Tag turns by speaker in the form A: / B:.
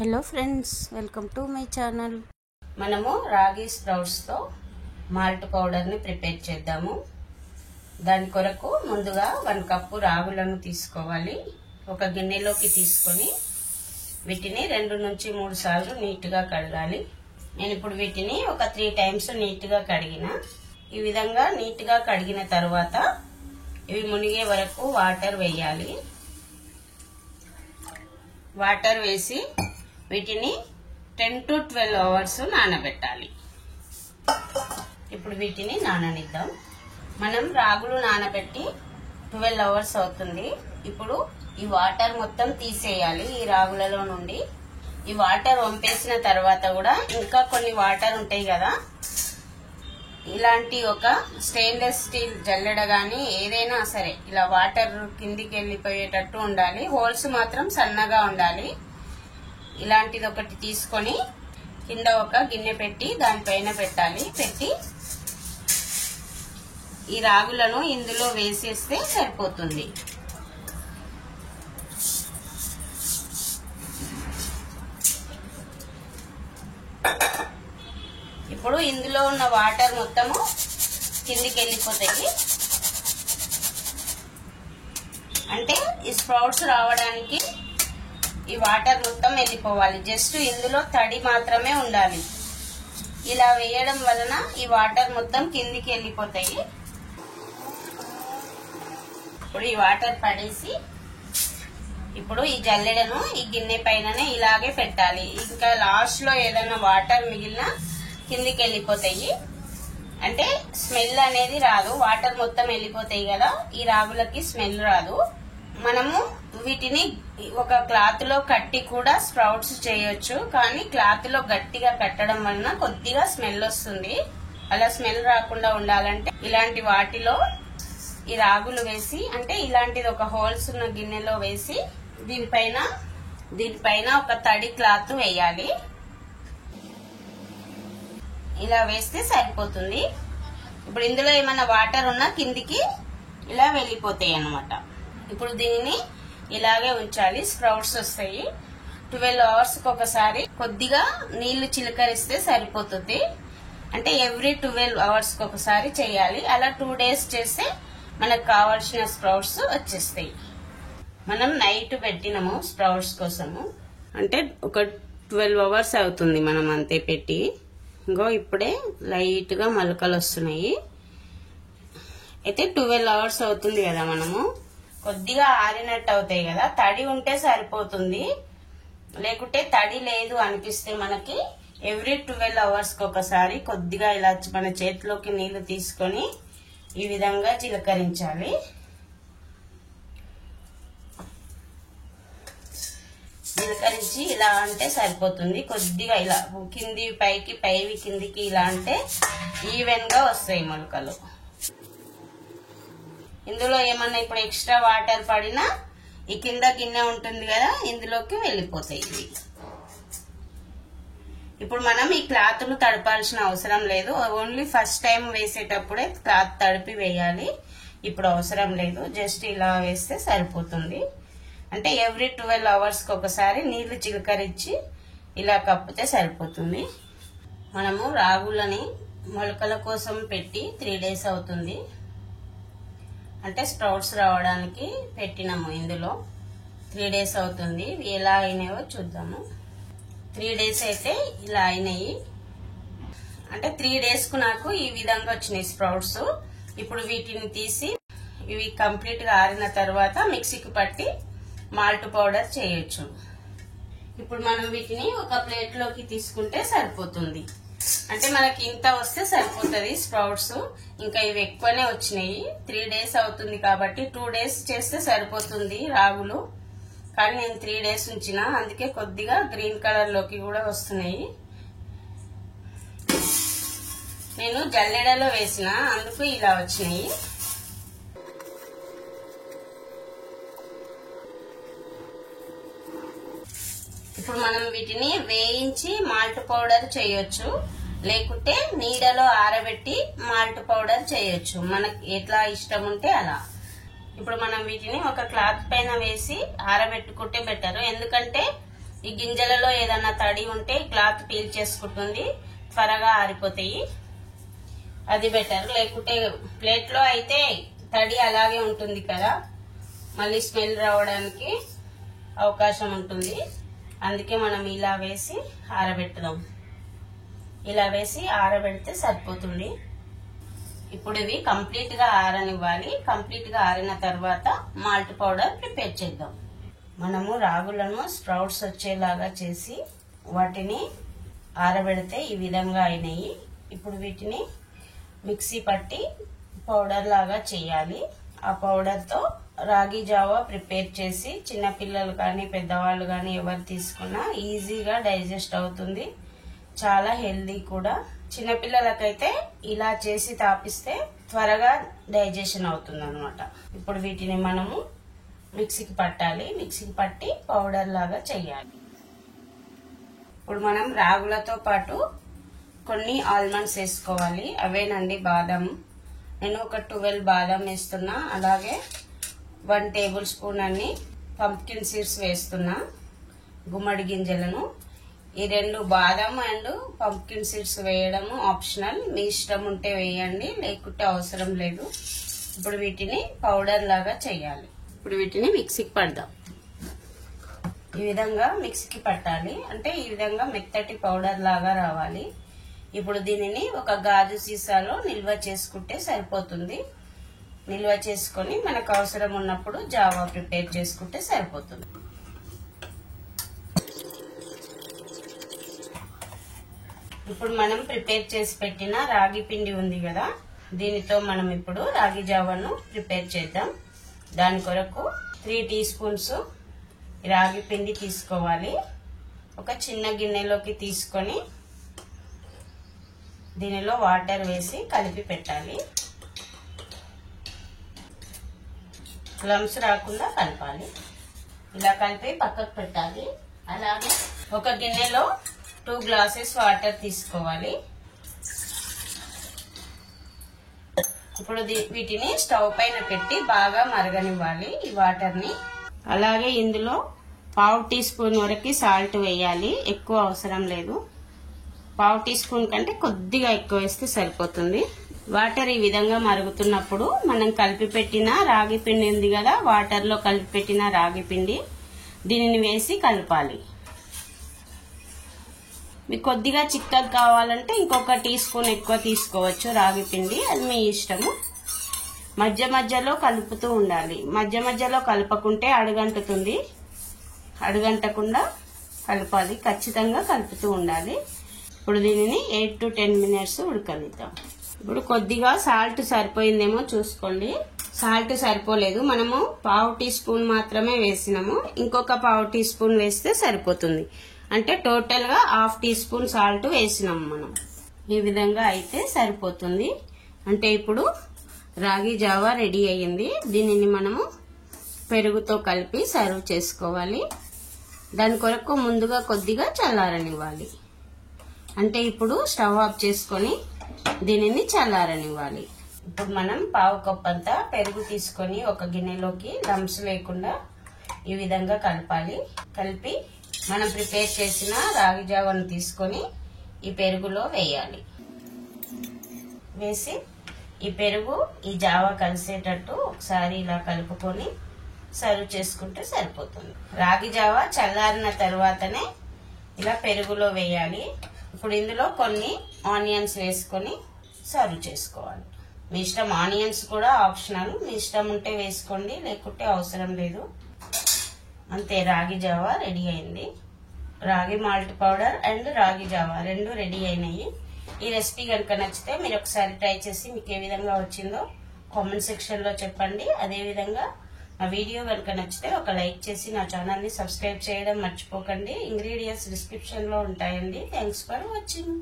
A: Hello friends, welcome to my channel.
B: మనము రాగి స్ప్రౌట్స్తో malt పౌడర్ని ప్రిపేర్ చేద్దాము. దాని కొరకు ముందుగా 1 కప్పు రాగులను తీసుకోవాలి. ఒక గిన్నెలోకి తీసుకొని వీటిని 2 నుంచి 3 సార్లు నీట్గా కడగాలి. నేను ఇప్పుడు వీటిని ఒక 3 టైమ్స్ నీట్గా కడిగిన. ఈ విధంగా నీట్గా కడిగిన తర్వాత ఇవి మునిగే వరకు వాటర్ వేయాలి. వాటర్ వేసి వీటిని 10 to 12 అవర్స్ నానబెట్టాలి. ఇప్పుడు వీటిని నాననిద్దాం. మనం రాగులు నానబెట్టి 12 అవర్స్ అవుతుంది. ఇప్పుడు ఈ వాటర్ మొత్తం తీసేయాలి ఈ రాగులలో నుండి. ఈ వాటర్ వంపేసిన తర్వాత కూడా ఇంకా కొన్ని వాటర్ ఉంటాయి కదా, ఇలాంటి ఒక స్టెయిన్లెస్ స్టీల్ జల్లెడ గానీ ఏదైనా సరే ఇలా వాటర్ కిందికి వెళ్ళిపోయేటట్టు ఉండాలి. హోల్స్ మాత్రం సన్నగా ఉండాలి. ఇలాంటిది ఒకటి తీసుకొని కింద ఒక గిన్నె పెట్టి దానిపైన పెట్టాలి. పెట్టి ఈ రాగులను ఇందులో వేసేస్తే సరిపోతుంది. ఇప్పుడు ఇందులో ఉన్న వాటర్ మొత్తము కిందికి వెళ్ళిపోతాయి. అంటే ఈ స్ప్రౌట్స్ రావడానికి ఈ వాటర్ మొత్తం వెళ్ళిపోవాలి. జస్ట్ ఇందులో తడి మాత్రమే ఉండాలి. ఇలా వేయడం వలన ఈ వాటర్ మొత్తం కిందికి వెళ్ళిపోతాయి. ఇప్పుడు ఈ వాటర్ పడేసి ఇప్పుడు ఈ జల్లెడను ఈ గిన్నె పైననే ఇలాగే పెట్టాలి. ఇంకా లాస్ట్ లో ఏదైనా వాటర్ మిగిలినా కిందికి వెళ్ళిపోతాయి. అంటే స్మెల్ అనేది రాదు. వాటర్ మొత్తం వెళ్ళిపోతాయి కదా, ఈ రాగులకి స్మెల్ రాదు. మనము వీటిని ఒక క్లాత్ లో కట్టి కూడా స్ప్రౌట్స్ చేయొచ్చు. కానీ క్లాత్ లో గట్టిగా కట్టడం వలన కొద్దిగా స్మెల్ వస్తుంది. అలా స్మెల్ రాకుండా ఉండాలంటే ఇలాంటి వాటిలో ఈ రాగులు వేసి, అంటే ఇలాంటిది ఒక హోల్స్ ఉన్న గిన్నెలో వేసి దీనిపైన ఒక తడి క్లాత్ వేయాలి. ఇలా వేస్తే సరిపోతుంది. ఇప్పుడు ఇందులో ఏమైనా వాటర్ ఉన్నా కిందికి ఇలా వెళ్ళిపోతాయి అన్నమాట. ఇప్పుడు దీనిని ఇలాగే ఉంచాలి. స్ప్రౌట్స్ వస్తాయి. 12 అవర్స్ ఒకసారి కొద్దిగా నీళ్లు చిలకరిస్తే సరిపోతుంది. అంటే ఎవ్రీ 12 అవర్స్ ఒకసారి చేయాలి. అలా 2 days చేస్తే మనకు కావాల్సిన స్ప్రౌట్స్ వచ్చేస్తాయి. మనం నైట్ పెట్టినాము స్ప్రౌట్స్ కోసము, అంటే ఒక 12 అవర్స్ అవుతుంది మనం అంతే పెట్టి. ఇంకో ఇప్పుడే లైట్ గా మొలకలు వస్తున్నాయి. అయితే 12 అవర్స్ అవుతుంది కదా, మనము కొద్దిగా ఆరినట్టు అవుతాయి కదా. తడి ఉంటే సరిపోతుంది. లేకుంటే తడి లేదు అనిపిస్తే మనకి ఎవ్రీ 12 అవర్స్ ఒకసారి కొద్దిగా ఇలా మన చేతిలోకి నీళ్లు తీసుకొని ఈ విధంగా చిలకరించాలి. చిలకరించి ఇలా అంటే సరిపోతుంది. కొద్దిగా ఇలా కింది పైకి పైవి కిందికి ఇలా అంటే ఈవెన్ గా వస్తాయి మొలకలు. ఇందులో ఏమన్నా ఇప్పుడు ఎక్స్ట్రా వాటర్ పడినా ఈ కింద గిన్నె ఉంటుంది కదా, ఇందులోకి వెళ్ళిపోతాయి ఇవి. ఇప్పుడు మనం ఈ క్లాత్ ను తడపాల్సిన అవసరం లేదు. ఓన్లీ ఫస్ట్ టైం వేసేటప్పుడే క్లాత్ తడిపి వేయాలి. ఇప్పుడు అవసరం లేదు. జస్ట్ ఇలా వేస్తే సరిపోతుంది. అంటే ఎవ్రీ 12 అవర్స్ ఒకసారి నీళ్లు చిలకరించి ఇలా కప్పితే సరిపోతుంది. మనము రాగులని మొలకల కోసం పెట్టి 3 days అవుతుంది. అంటే స్ప్రౌట్స్ రావడానికి పెట్టినాము. ఇందులో 3 days అవుతుంది. ఎలా అయినాయో చూద్దాము. 3 days అయితే ఇలా అయినాయి. అంటే 3 days కు నాకు ఈ విధంగా వచ్చినాయి స్ప్రౌట్స్. ఇప్పుడు వీటిని తీసి ఇవి కంప్లీట్ గా ఆరిన తర్వాత మిక్సీకి పట్టి మాల్ట్ పౌడర్ చేయొచ్చు. ఇప్పుడు మనం వీటిని ఒక ప్లేట్ లోకి తీసుకుంటే సరిపోతుంది. అంటే మనకి ఇంత వస్తే సరిపోతుంది స్ప్రౌట్స్. ఇంకా ఇవి ఎక్కువనే వచ్చినాయి. 3 days అవుతుంది కాబట్టి 2 days చేస్తే సరిపోతుంది రాగులు. కానీ నేను 3 days ఉంచిన, అందుకే కొద్దిగా గ్రీన్ కలర్ లోకి కూడా వస్తున్నాయి. నేను జల్లెడలో వేసిన, అందుకు ఇలా వచ్చినాయి. ఇప్పుడు మనం వీటిని వేయించి మాల్ట్ పౌడర్ చేయొచ్చు. లేకుంటే నీడలో ఆరబెట్టి మాల్ట్ పౌడర్ చేయొచ్చు. మనకి ఎట్లా ఇష్టం ఉంటే అలా. ఇప్పుడు మనం వీటిని ఒక క్లాత్ పైన వేసి ఆరబెట్టుకుంటే బెటర్. ఎందుకంటే ఈ గింజలలో ఏదన్నా తడి ఉంటే క్లాత్ పీల్ చేసుకుంటుంది, త్వరగా ఆరిపోతాయి. అది బెటర్. లేకుంటే ప్లేట్ లో అయితే తడి అలాగే ఉంటుంది కదా, మళ్ళీ స్మెల్ రావడానికి అవకాశం ఉంటుంది. అందుకే మనం ఇలా వేసి ఆరబెట్టుదాం. ఇలా వేసి ఆరబెడితే సరిపోతుంది. ఇప్పుడు ఇవి కంప్లీట్ గా ఆరనివ్వాలి. కంప్లీట్ గా ఆరిన తర్వాత మాల్ట్ పౌడర్ ప్రిపేర్ చేద్దాం. మనము రాగులను స్ప్రౌట్స్ వచ్చేలాగా చేసి వాటిని ఆరబెడితే ఈ విధంగా అయినాయి. ఇప్పుడు వీటిని మిక్సీ పట్టి పౌడర్ లాగా చేయాలి. ఆ పౌడర్ తో రాగి జావా ప్రిపేర్ చేసి చిన్నపిల్లలు కానీ పెద్దవాళ్ళు కానీ ఎవరు తీసుకున్నా ఈజీగా డైజెస్ట్ అవుతుంది. చాలా హెల్దీ కూడా. చిన్నపిల్లలకైతే ఇలా చేసి తాపిస్తే త్వరగా డైజెషన్ అవుతుంది అన్నమాట. ఇప్పుడు వీటిని మనము మిక్సీకి పట్టాలి. మిక్సీకి పట్టి పౌడర్ లాగా చేయాలి. ఇప్పుడు మనం రాగులతో పాటు కొన్ని ఆల్మండ్స్ వేసుకోవాలి. అవేనండి బాదం. నేను ఒక 12 బాదం వేస్తున్నా. అలాగే 1 టేబుల్ స్పూన్ అన్ని పంప్కిన్ సీడ్స్ వేస్తున్నా, గుమ్మడి గింజలను. ఈ 2 బాదం అండ్ పంప్కిన్ సీడ్స్ వేయడము ఆప్షనల్. మీ ఇష్టం ఉంటే వేయండి, లేకుంటే అవసరం లేదు. ఇప్పుడు వీటిని పౌడర్ లాగా చేయాలి. ఇప్పుడు వీటిని మిక్సీకి పడదాం. ఈ విధంగా మిక్సీకి పట్టాలి. అంటే ఈ విధంగా మెత్తటి పౌడర్ లాగా రావాలి. ఇప్పుడు దీనిని ఒక గాజు సీసాలో నిల్వ చేసుకుంటే సరిపోతుంది. నిల్వ చేసుకొని మనకు అవసరం ఉన్నప్పుడు జావా ప్రిపేర్ చేసుకుంటే సరిపోతుంది. ఇప్పుడు మనం ప్రిపేర్ చేసి పెట్టిన రాగి పిండి ఉంది కదా, దీనితో మనం ఇప్పుడు రాగి జావాను ప్రిపేర్ చేద్దాం. దాని కొరకు 3 టీ స్పూన్స్ రాగి పిండి తీసుకోవాలి. ఒక చిన్న గిన్నెలోకి తీసుకొని దీనిలో వాటర్ వేసి కలిపి పెట్టాలి. లమ్స్ రాకుండా కలపాలి. ఇలా కలిపి పక్కకు పెట్టాలి. అలాగే ఒక గిన్నెలో 2 గ్లాసెస్ వాటర్ తీసుకోవాలి. ఇప్పుడు వీటిని స్టవ్ పైన పెట్టి బాగా మరగనివ్వాలి ఈ వాటర్ ని. అలాగే ఇందులో 1/2 టీ స్పూన్ వరకు సాల్ట్ వేయాలి. ఎక్కువ అవసరం లేదు. 1/2 టీ స్పూన్ కంటే కొద్దిగా ఎక్కువ వేస్తే సరిపోతుంది. వాటర్ ఈ విధంగా మరుగుతున్నప్పుడు మనం కలిపి పెట్టిన రాగి పిండి ఉంది కదా, వాటర్ లో కలిపి పెట్టిన రాగి పిండి దీనిని వేసి కలపాలి. మీకు కొద్దిగా చిక్కగా కావాలంటే ఇంకొక టీ స్పూన్ ఎక్కువ తీసుకోవచ్చు రాగి పిండి, అది మీ ఇష్టము. మధ్య మధ్యలో కలుపుతూ ఉండాలి. మధ్య మధ్యలో కలపకుంటే అడుగంటుతుంది. అడుగంటకుండా కలపాలి. ఖచ్చితంగా కలుపుతూ ఉండాలి. ఇప్పుడు దీనిని 8 to 10 మినిట్స్ ఉడకనిద్దాం. ఇప్పుడు కొద్దిగా సాల్ట్ సరిపోయిందేమో చూసుకోండి. సాల్ట్ సరిపోలేదు, మనము 1/2 టీ స్పూన్ మాత్రమే వేసినాము. ఇంకొక 1/2 టీ స్పూన్ వేస్తే సరిపోతుంది. అంటే టోటల్ గా 1/2 టీ స్పూన్ సాల్ట్ వేసినాము మనం. ఈ విధంగా అయితే సరిపోతుంది. అంటే ఇప్పుడు రాగి జావా రెడీ అయ్యింది. దీనిని మనము పెరుగుతో కలిపి సర్వ్ చేసుకోవాలి. దాని కొరకు ముందుగా కొద్దిగా చల్లారనివ్వాలి. అంటే ఇప్పుడు స్టవ్ ఆఫ్ చేసుకొని దీనిని చల్లారనివ్వాలి. ఇప్పుడు మనం 1/2 కప్ అంతా పెరుగు తీసుకొని ఒక గిన్నెలోకి లమ్స్ లేకుండా ఈ విధంగా కలపాలి. కలిపి మనం ప్రిపేర్ చేసిన రాగి జావాను తీసుకొని ఈ పెరుగులో వేయాలి. వేసి ఈ పెరుగు ఈ జావా కలిసేటట్టు ఒకసారి ఇలా కలుపుకొని సర్వ్ చేసుకుంటే సరిపోతుంది. రాగి జావా చల్లారిన తర్వాతనే ఇలా పెరుగులో వేయాలి. ఇప్పుడు ఇందులో కొన్ని ఆనియన్స్ వేసుకొని సర్వ్ చేసుకోవాలి. మీ ఇష్టం. ఆనియన్స్ కూడా ఆప్షనల్. మీ ఇష్టం ఉంటే వేసుకోండి, లేకుంటే అవసరం లేదు. అంతే, రాగి జావా రెడీ అయింది. రాగి మాల్ట్ పౌడర్ అండ్ రాగి జావా 2 రెడీ అయినాయి. ఈ రెసిపీ కనుక నచ్చితే మీరు ఒకసారి ట్రై చేసి మీకు ఏ విధంగా వచ్చిందో కామెంట్ సెక్షన్ లో చెప్పండి. అదే విధంగా నా వీడియో కనుక నచ్చితే ఒక లైక్ చేసి నా ఛానల్ ని సబ్స్క్రైబ్ చేయడం మర్చిపోకండి. ఇంగ్రీడియంట్స్ డిస్క్రిప్షన్ లో ఉంటాయండి. Thanks for watching.